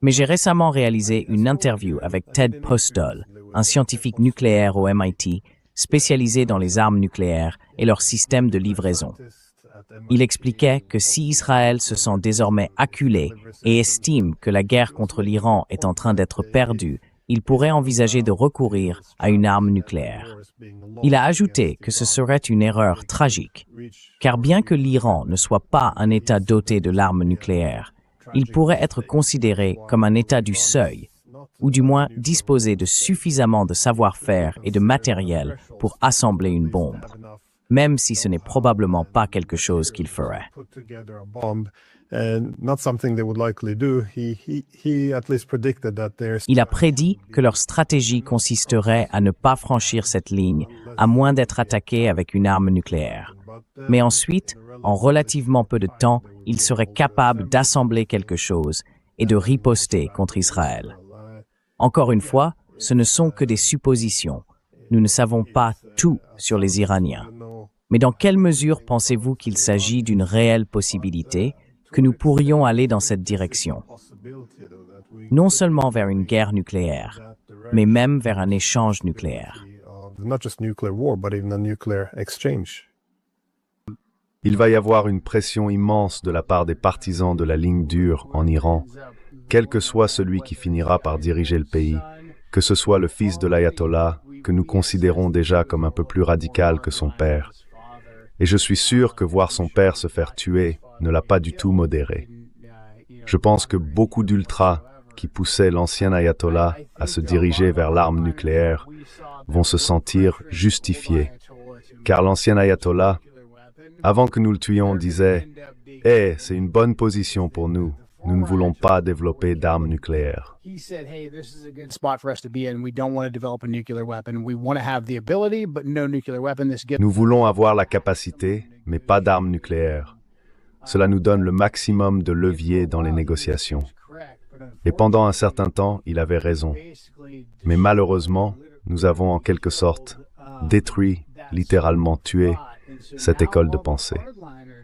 Mais j'ai récemment réalisé une interview avec Ted Postol, un scientifique nucléaire au MIT, spécialisé dans les armes nucléaires et leur système de livraison. Il expliquait que si Israël se sent désormais acculé et estime que la guerre contre l'Iran est en train d'être perdue, il pourrait envisager de recourir à une arme nucléaire. Il a ajouté que ce serait une erreur tragique, car bien que l'Iran ne soit pas un État doté de l'arme nucléaire, il pourrait être considéré comme un État du seuil, ou du moins disposer de suffisamment de savoir-faire et de matériel pour assembler une bombe, même si ce n'est probablement pas quelque chose qu'il ferait. Il a prédit que leur stratégie consisterait à ne pas franchir cette ligne, à moins d'être attaqué avec une arme nucléaire. Mais ensuite, en relativement peu de temps, il serait capable d'assembler quelque chose et de riposter contre Israël. Encore une fois, ce ne sont que des suppositions. Nous ne savons pas tout sur les Iraniens. Mais dans quelle mesure pensez-vous qu'il s'agit d'une réelle possibilité que nous pourrions aller dans cette direction? Non seulement vers une guerre nucléaire, mais même vers un échange nucléaire. Il va y avoir une pression immense de la part des partisans de la ligne dure en Iran, quel que soit celui qui finira par diriger le pays, que ce soit le fils de l'ayatollah, que nous considérons déjà comme un peu plus radical que son père. Et je suis sûr que voir son père se faire tuer ne l'a pas du tout modéré. Je pense que beaucoup d'ultras qui poussaient l'ancien ayatollah à se diriger vers l'arme nucléaire vont se sentir justifiés, car l'ancien ayatollah, avant que nous le tuions, disait « Eh, c'est une bonne position pour nous. Nous ne voulons pas développer d'armes nucléaires. » Nous voulons avoir la capacité, mais pas d'armes nucléaires. Cela nous donne le maximum de levier dans les négociations. Et pendant un certain temps, il avait raison. Mais malheureusement, nous avons en quelque sorte détruit, littéralement tué, cette école de pensée.